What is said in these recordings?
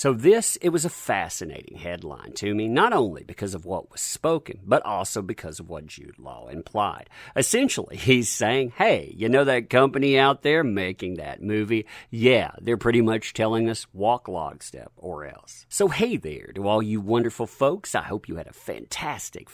So it was a fascinating headline to me, not only because of what was spoken, but also because of what Jude Law implied. Essentially, he's saying, hey, you know that company out there making that movie? Yeah, they're pretty much telling us walk lockstep or else. So hey there to all you wonderful folks. I hope you had a fantastic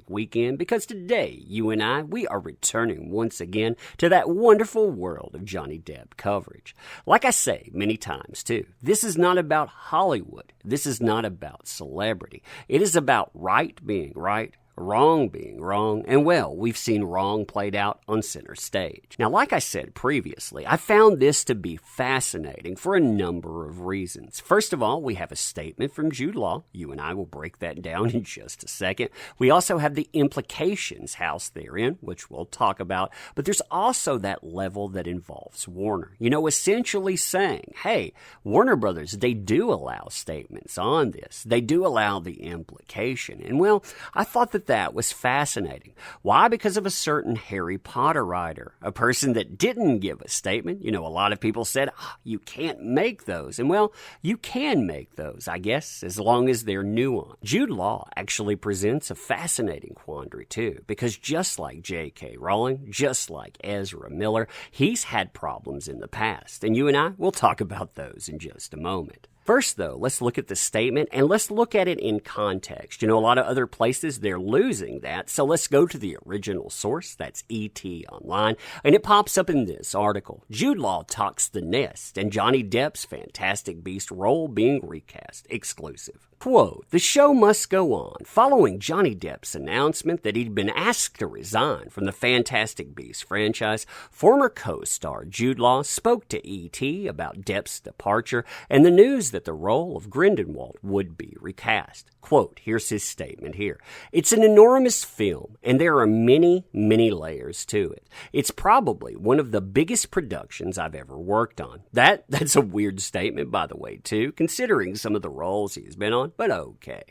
weekend, because today, you and I, we are returning once again to that wonderful world of Johnny Depp coverage. Like I say many times too, this is not about Hollywood. This is not about celebrity. It is about right being right, wrong being wrong, and well, we've seen wrong played out on center stage. Now, like I said previously, I found this to be fascinating for a number of reasons. First of all, we have a statement from Jude Law. You and I will break that down in just a second. We also have the implications housed therein, which we'll talk about, but there's also that level that involves Warner. You know, essentially saying, hey, Warner Brothers, they do allow statements on this. They do allow the implication. And well, I thought that was fascinating. Why? Because of a certain Harry Potter writer, a person that didn't give a statement. You know, a lot of people said, you can't make those. And well, you can make those, I guess, as long as they're nuanced. Jude Law actually presents a fascinating quandary too, because just like J.K. Rowling, just like Ezra Miller, he's had problems in the past. And you and I, we'll talk about those in just a moment. First, though, let's look at the statement and let's look at it in context. You know, a lot of other places, they're losing that. So let's go to the original source. That's ET Online. And it pops up in this article. Jude Law talks The Nest and Johnny Depp's Fantastic Beast role being recast. Exclusive. Quote, the show must go on. Following Johnny Depp's announcement that he'd been asked to resign from the Fantastic Beasts franchise, former co-star Jude Law spoke to ET about Depp's departure and the news that the role of Grindelwald would be recast. Quote, here's his statement here. It's an enormous film, and there are many layers to it. It's probably one of the biggest productions I've ever worked on. That's a weird statement, by the way, too, considering some of the roles he's been on, but okay.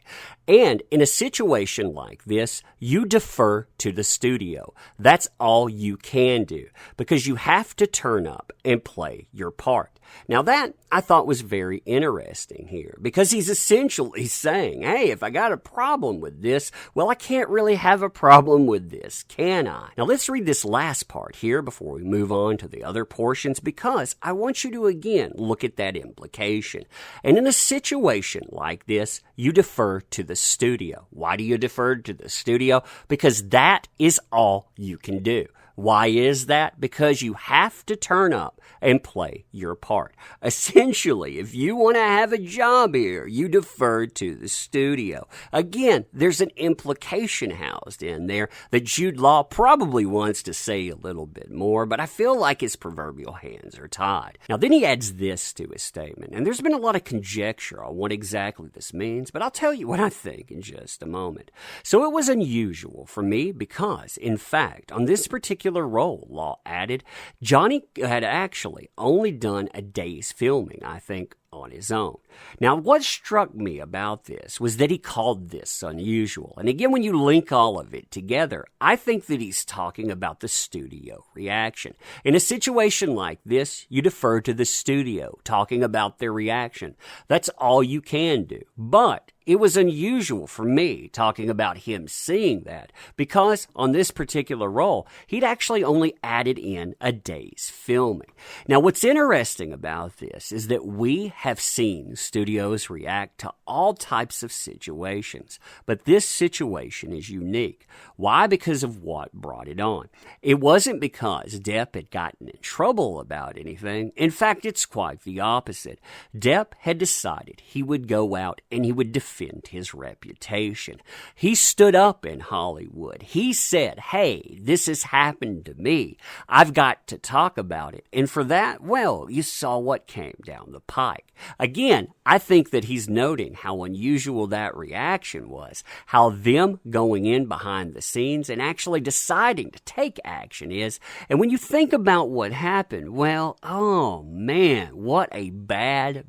And in a situation like this, you defer to the studio. That's all you can do, because you have to turn up and play your part. Now that I thought was very interesting here, because he's essentially saying, hey, if I got a problem with this, well, I can't really have a problem with this, can I? Now let's read this last part here before we move on to the other portions, because I want you to again look at that implication. And in a situation like this, you defer to the studio. Why do you defer to the studio? Because that is all you can do. Why is that? Because you have to turn up and play your part. Essentially, if you want to have a job here, you defer to the studio. Again, there's an implication housed in there that Jude Law probably wants to say a little bit more, but I feel like his proverbial hands are tied. Now, then he adds this to his statement, and there's been a lot of conjecture on what exactly this means, but I'll tell you what I think in just a moment. So it was unusual for me because, in fact, on this particular role, Law added, Johnny had actually only done a day's filming, I think, on his own. Now, what struck me about this was that he called this unusual. And again, when you link all of it together, I think that he's talking about the studio reaction. In a situation like this, you defer to the studio, talking about their reaction. That's all you can do. But it was unusual for me talking about him seeing that, because on this particular role, he'd actually only added in a day's filming. Now, what's interesting about this is that we have seen studios react to all types of situations, but this situation is unique. Why? Because of what brought it on. It wasn't because Depp had gotten in trouble about anything. In fact, it's quite the opposite. Depp had decided he would go out and he would defend his reputation. He stood up in Hollywood. He said, hey, this has happened to me. I've got to talk about it. And for that, well, you saw what came down the pike. Again, I think that he's noting how unusual that reaction was, how them going in behind the scenes and actually deciding to take action is. And when you think about what happened, well, oh man, what a bad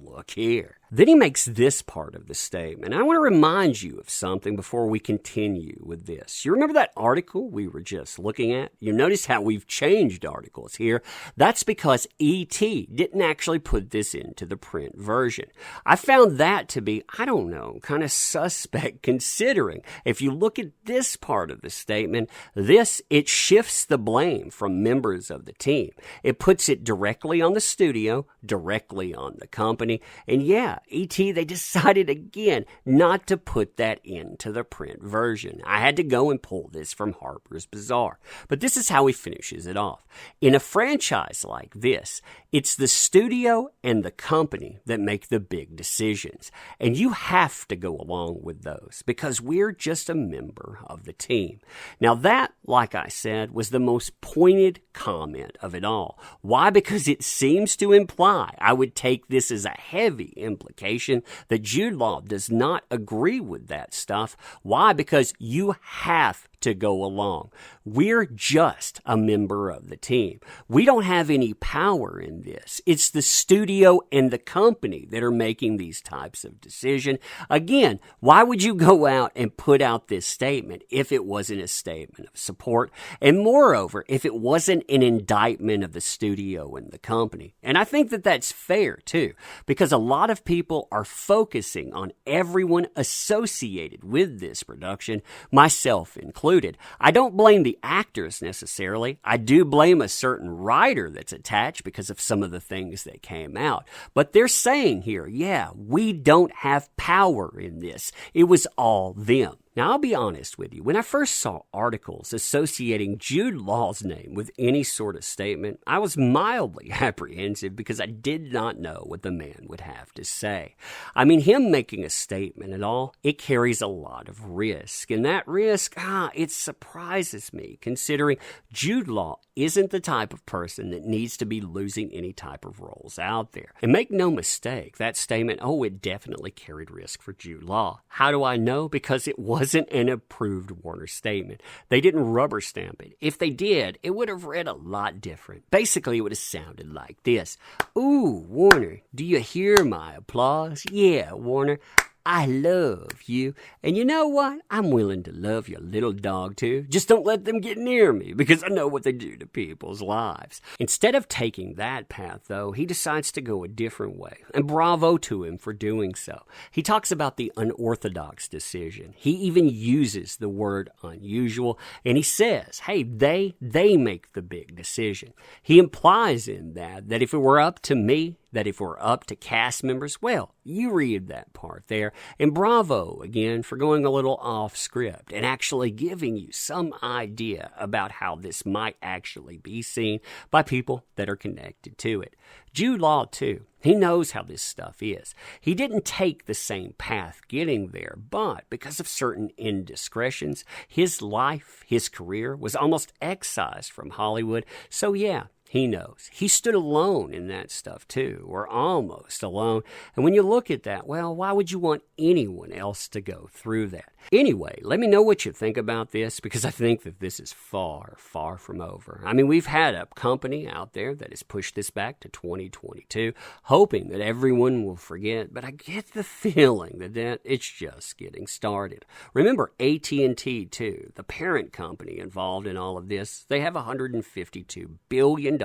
look here. Then he makes this part of the statement. I want to remind you of something before we continue with this. You remember that article we were just looking at? You notice how we've changed articles here. That's because E.T. didn't actually put this into the print version. decision. I found that to be, I don't know, kind of suspect considering if you look at this part of the statement, it shifts the blame from members of the team. It puts it directly on the studio, directly on the company. And yeah, E.T., they decided again not to put that into the print version. I had to go and pull this from Harper's Bazaar. But this is how he finishes it off. In a franchise like this, it's the studio and the company that make the big decisions. And you have to go along with those because we're just a member of the team. Now that, like I said, was the most pointed comment of it all. Why? Because it seems to imply, I would take this as a heavy implication, that Jude Law does not agree with that stuff. Why? Because you have to go along. We're just a member of the team. We don't have any power in this. It's the studio and the company that are making these types of decisions. Again, why would you go out and put out this statement if it wasn't a statement of support? And moreover, if it wasn't an indictment of the studio and the company. And I think that that's fair too, because a lot of people are focusing on everyone associated with this production, myself included. I don't blame the actors necessarily. I do blame a certain writer that's attached because of some of the things that came out. But they're saying here, yeah, we don't have power in this. It was all them. Now, I'll be honest with you. When I first saw articles associating Jude Law's name with any sort of statement, I was mildly apprehensive because I did not know what the man would have to say. I mean, him making a statement at all, it carries a lot of risk. And that risk, it surprises me considering Jude Law isn't the type of person that needs to be losing any type of roles out there. And make no mistake, that statement, it definitely carried risk for Jude Law. How do I know? Because it wasn't an approved Warner statement. They didn't rubber stamp it. If they did, it would have read a lot different. Basically, it would have sounded like this. Ooh, Warner, do you hear my applause? Yeah, Warner, I love you. And you know what? I'm willing to love your little dog too. Just don't let them get near me because I know what they do to people's lives. Instead of taking that path, though, he decides to go a different way. And bravo to him for doing so. He talks about the unorthodox decision. He even uses the word unusual. And he says, hey, they make the big decision. He implies in that if it were up to me, that if we're up to cast members, well, you read that part there. And bravo, again, for going a little off script and actually giving you some idea about how this might actually be seen by people that are connected to it. Jude Law, too. He knows how this stuff is. He didn't take the same path getting there, but because of certain indiscretions, his life, his career was almost excised from Hollywood. So yeah, he knows. He stood alone in that stuff too, or almost alone. And when you look at that, well, why would you want anyone else to go through that? Anyway, let me know what you think about this because I think that this is far, far from over. I mean, we've had a company out there that has pushed this back to 2022, hoping that everyone will forget, but I get the feeling that it's just getting started. Remember AT&T too, the parent company involved in all of this. They have $152 billion.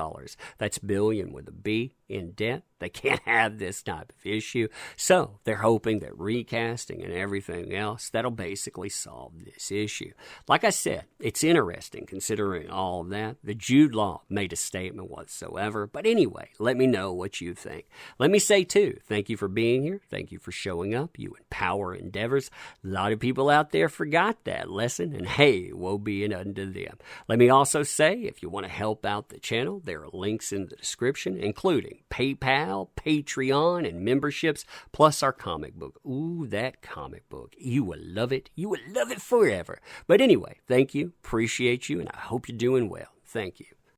That's billion with a B in debt. They can't have this type of issue. So they're hoping that recasting and everything else, that'll basically solve this issue. Like I said, it's interesting considering all of that. The Jude Law made a statement whatsoever. But anyway, let me know what you think. Let me say too, thank you for being here. Thank you for showing up. You empower endeavors. A lot of people out there forgot that lesson. And hey, woe be it unto them. Let me also say, if you want to help out the channel, there are links in the description, including PayPal, Patreon, and memberships, plus our comic book. Ooh, that comic book. You will love it. You will love it forever. But anyway, thank you. Appreciate you, and I hope you're doing well. Thank you.